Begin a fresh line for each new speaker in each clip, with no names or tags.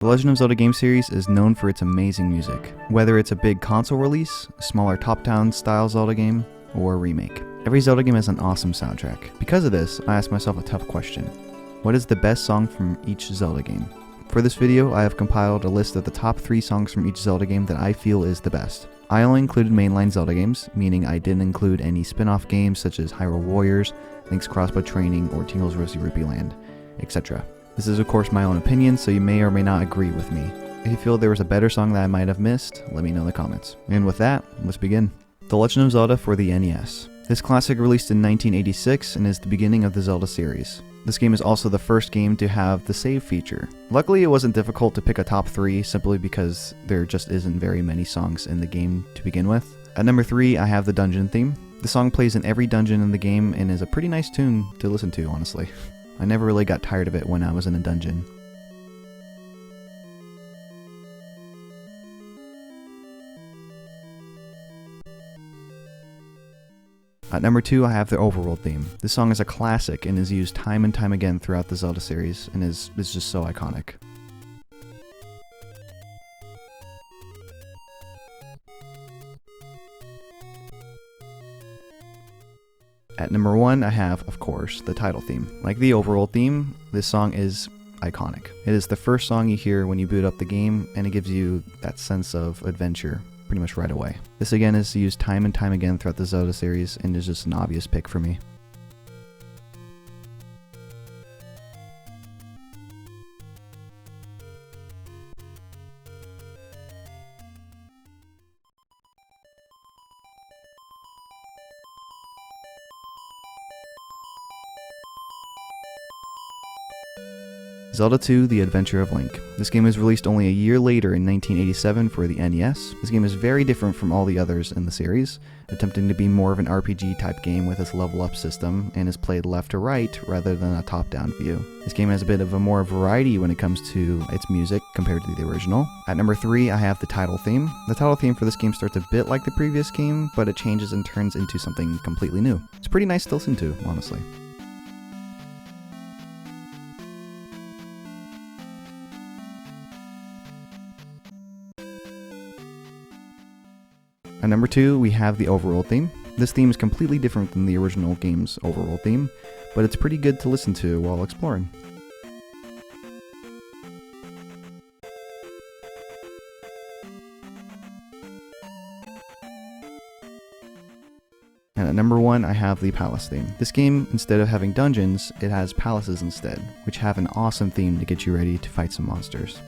The Legend of Zelda game series is known for its amazing music, whether it's a big console release, a smaller top-down style Zelda game, or a remake. Every Zelda game has an awesome soundtrack. Because of this, I asked myself a tough question. What is the best song from each Zelda game? For this video, I have compiled a list of the top 3 songs from each Zelda game that I feel is the best. I only included mainline Zelda games, meaning I didn't include any spin-off games such as Hyrule Warriors, Link's Crossbow Training, or Tingle's Rosy Rupee Land, etc. This is of course my own opinion, so you may or may not agree with me. If you feel there was a better song that I might have missed, let me know in the comments. And with that, let's begin. The Legend of Zelda for the NES. This classic released in 1986 and is the beginning of the Zelda series. This game is also the first game to have the save feature. Luckily, it wasn't difficult to pick a top 3 simply because there just isn't very many songs in the game to begin with. At number 3, I have the dungeon theme. The song plays in every dungeon in the game and is a pretty nice tune to listen to, honestly. I never really got tired of it when I was in a dungeon. At number 2, I have the overworld theme. This song is a classic and is used time and time again throughout the Zelda series and is just so iconic. At number 1, I have, of course, the title theme. Like the overworld theme, this song is iconic. It is the first song you hear when you boot up the game, and it gives you that sense of adventure pretty much right away. This again is used time and time again throughout the Zelda series, and is just an obvious pick for me. Zelda 2: The Adventure of Link. This game was released only a year later in 1987 for the NES. This game is very different from all the others in the series, attempting to be more of an RPG type game with its level up system, and is played left to right rather than a top-down view. This game has a bit of a more variety when it comes to its music compared to the original. At number 3, I have the title theme. The title theme for this game starts a bit like the previous game, but it changes and turns into something completely new. It's pretty nice to listen to, honestly. At number 2, we have the overworld theme. This theme is completely different than the original game's overworld theme, but it's pretty good to listen to while exploring. And at number 1, I have the palace theme. This game, instead of having dungeons, it has palaces instead, which have an awesome theme to get you ready to fight some monsters.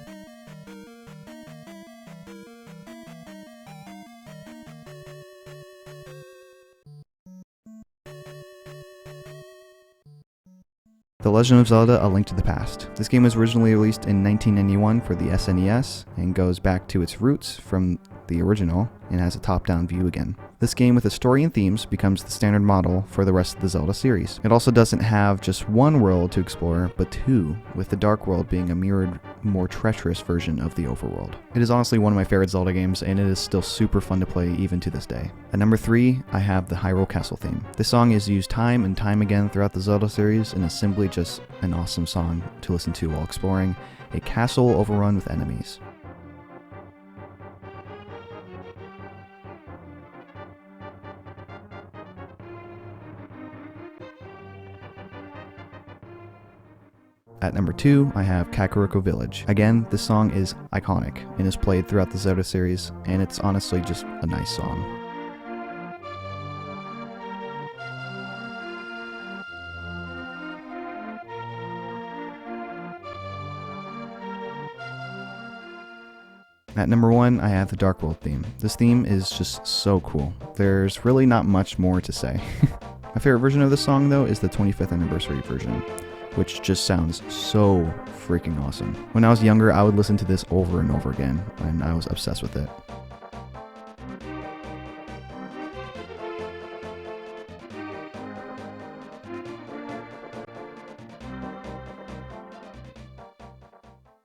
The Legend of Zelda: A Link to the Past. This game was originally released in 1991 for the SNES and goes back to its roots from the original and has a top-down view again. This game with its story and themes becomes the standard model for the rest of the Zelda series. It also doesn't have just one world to explore, but 2, with the Dark World being a mirrored, more treacherous version of the overworld. It is honestly one of my favorite Zelda games, and it is still super fun to play even to this day. At number 3, I have the Hyrule Castle theme. This song is used time and time again throughout the Zelda series and is simply just an awesome song to listen to while exploring a castle overrun with enemies. At number 2, I have Kakariko Village. Again, this song is iconic and is played throughout the Zelda series, and it's honestly just a nice song. At number 1, I have the Dark World theme. This theme is just so cool. There's really not much more to say. My favorite version of this song, though, is the 25th anniversary version, which just sounds so freaking awesome. When I was younger, I would listen to this over and over again, and I was obsessed with it.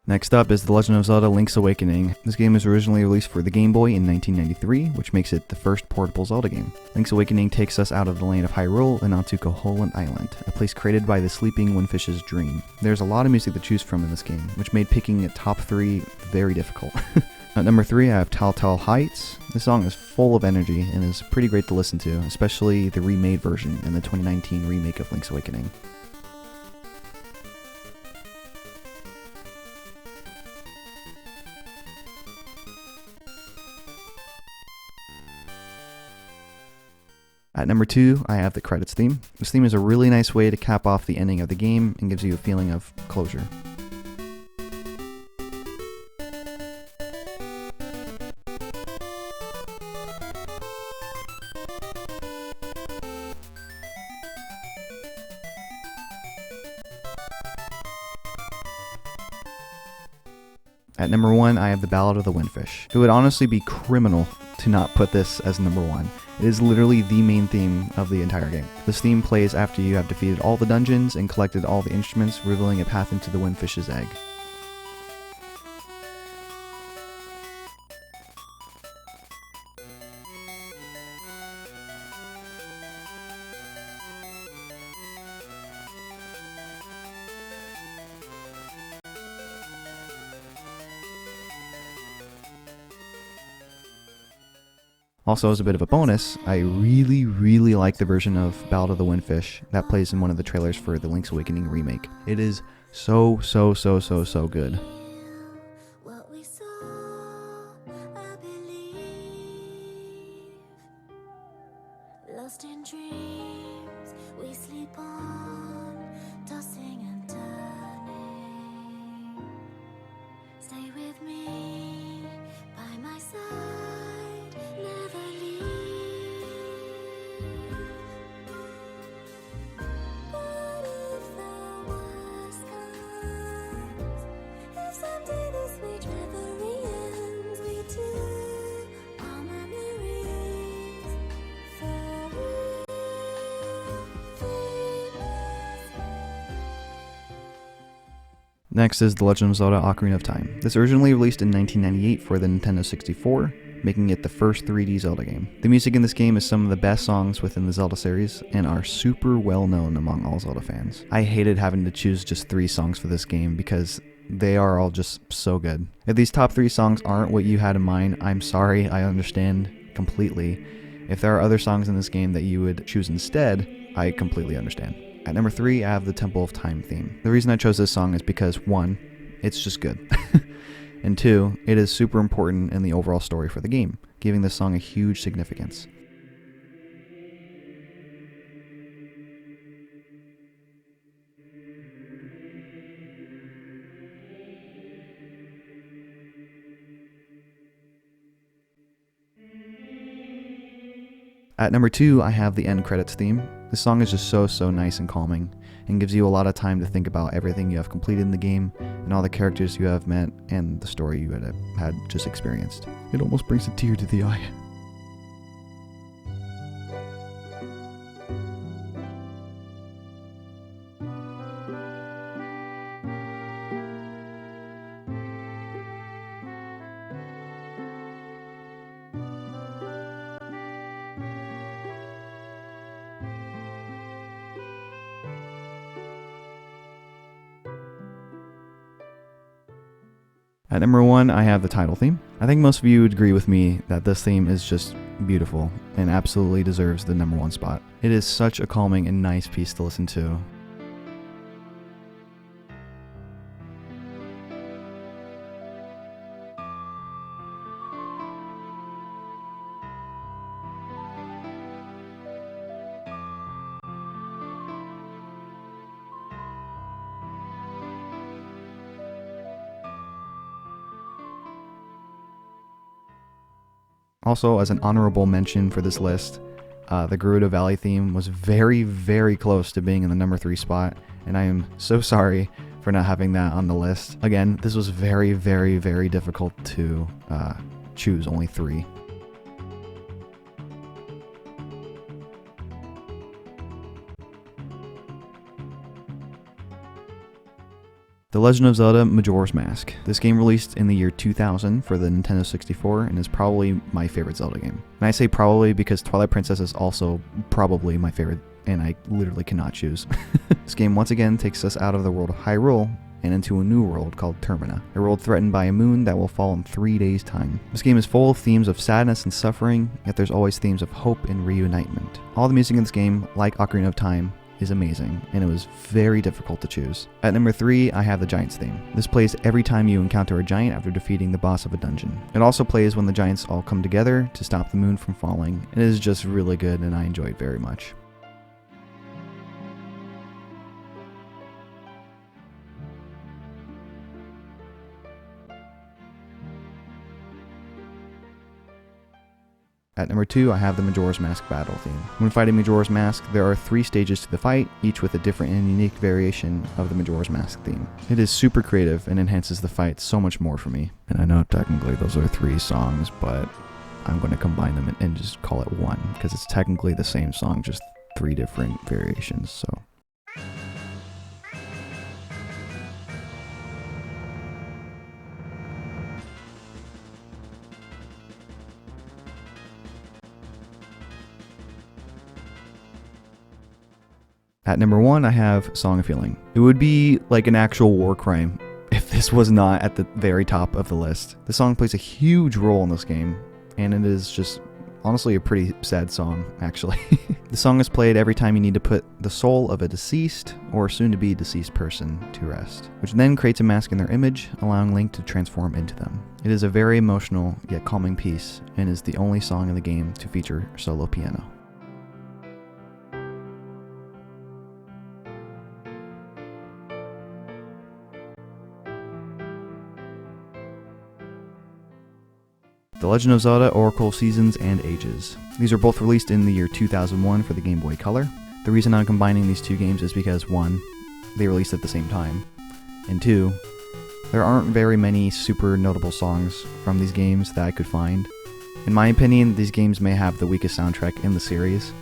Next up is The Legend of Zelda Link's Awakening. This game was originally released for the Game Boy in 1993, which makes it the first portable Zelda game. Link's Awakening takes us out of the land of Hyrule and onto Koholint Island, a place created by the sleeping Windfish's dream. There's a lot of music to choose from in this game, which made picking a top 3 very difficult. At number 3, I have Telltale Heights. This song is full of energy and is pretty great to listen to, especially the remade version and the 2019 remake of Link's Awakening. At number 2, I have the credits theme. This theme is a really nice way to cap off the ending of the game and gives you a feeling of closure. At number 1, I have the Ballad of the Windfish. It would honestly be criminal to not put this as number 1. It is literally the main theme of the entire game. This theme plays after you have defeated all the dungeons and collected all the instruments, revealing a path into the Windfish's egg. Also, as a bit of a bonus, I really like the version of Ballad of the Windfish that plays in one of the trailers for the Link's Awakening remake. It is so good.
What we saw, I believe. Lost in dreams, we sleep on, tossing and turning. Stay with me, by my side, never leave. But if the worst comes, if someday this sweet reverie ends, we two are memories for real, famous.
Next is The Legend of Zelda Ocarina of Time. This originally released in 1998 for the Nintendo 64, making it the first 3D Zelda game. The music in this game is some of the best songs within the Zelda series and are super well known among all Zelda fans. I hated having to choose just 3 songs for this game because they are all just so good. If these top 3 songs aren't what you had in mind, I'm sorry, I understand completely. If there are other songs in this game that you would choose instead, I completely understand. At number 3, I have the Temple of Time theme. The reason I chose this song is because 1, it's just good. And 2, it is super important in the overall story for the game, giving this song a huge significance. At number 2, I have the end credits theme. This song is just so nice and calming, and gives you a lot of time to think about everything you have completed in the game, and all the characters you have met, and the story you had just experienced. It almost brings a tear to the eye. At number 1, I have the title theme. I think most of you would agree with me that this theme is just beautiful and absolutely deserves the number 1 spot. It is such a calming and nice piece to listen to. Also, as an honorable mention for this list, the Gerudo Valley theme was very close to being in the number 3 spot, and I am so sorry for not having that on the list. Again, this was very difficult to choose only 3. The Legend of Zelda Majora's Mask. This game released in the year 2000 for the Nintendo 64 and is probably my favorite Zelda game. And I say probably because Twilight Princess is also probably my favorite, and I literally cannot choose. This game once again takes us out of the world of Hyrule and into a new world called Termina, a world threatened by a moon that will fall in 3 days' time. This game is full of themes of sadness and suffering, yet there's always themes of hope and reunitement. All the music in this game, like Ocarina of Time, is amazing, and it was very difficult to choose. At number 3, I have the Giants theme. This plays every time you encounter a giant after defeating the boss of a dungeon. It also plays when the giants all come together to stop the moon from falling. It is just really good, and I enjoy it very much. At number 2, I have the Majora's Mask battle theme. When fighting Majora's Mask, there are 3 stages to the fight, each with a different and unique variation of the Majora's Mask theme. It is super creative and enhances the fight so much more for me. And I know technically those are 3 songs, but I'm going to combine them and just call it one, because it's technically the same song, just 3 different variations, so. At number 1, I have Song of Healing. It would be like an actual war crime if this was not at the very top of the list. The song plays a huge role in this game, and it is just honestly a pretty sad song, actually. The song is played every time you need to put the soul of a deceased or soon-to-be deceased person to rest, which then creates a mask in their image, allowing Link to transform into them. It is a very emotional yet calming piece, and is the only song in the game to feature solo piano. The Legend of Zelda Oracle of Seasons and Ages. These are both released in the year 2001 for the Game Boy Color. The reason I'm combining these 2 games is because 1, they released at the same time, and 2, there aren't very many super notable songs from these games that I could find. In my opinion, these games may have the weakest soundtrack in the series.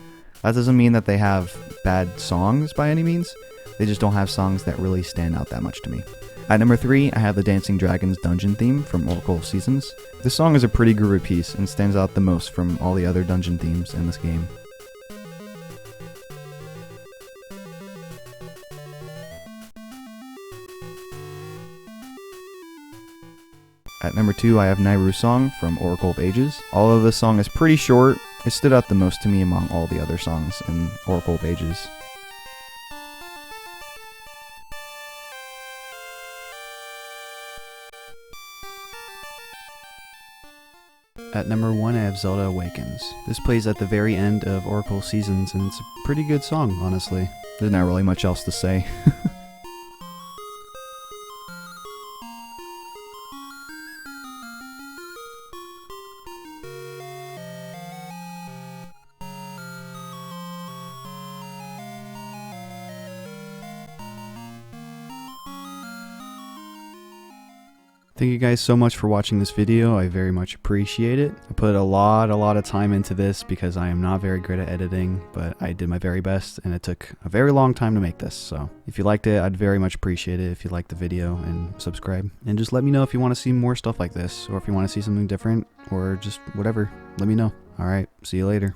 That doesn't mean that they have bad songs by any means, they just don't have songs that really stand out that much to me. At number 3, I have the Dancing Dragons dungeon theme from Oracle of Seasons. This song is a pretty groovy piece and stands out the most from all the other dungeon themes in this game. At number 2, I have Nairu's song from Oracle of Ages. Although this song is pretty short, it stood out the most to me among all the other songs in Oracle of Ages. At number 1, I have Zelda Awakens. This plays at the very end of Oracle Seasons, and it's a pretty good song, honestly. There's not really much else to say. Thank you guys so much for watching this video. I very much appreciate it. I put a lot of time into this because I am not very good at editing, but I did my very best and it took a very long time to make this. So if you liked it, I'd very much appreciate it if you liked the video and subscribe. And just let me know if you want to see more stuff like this, or if you want to see something different, or just whatever. Let me know. All right, see you later.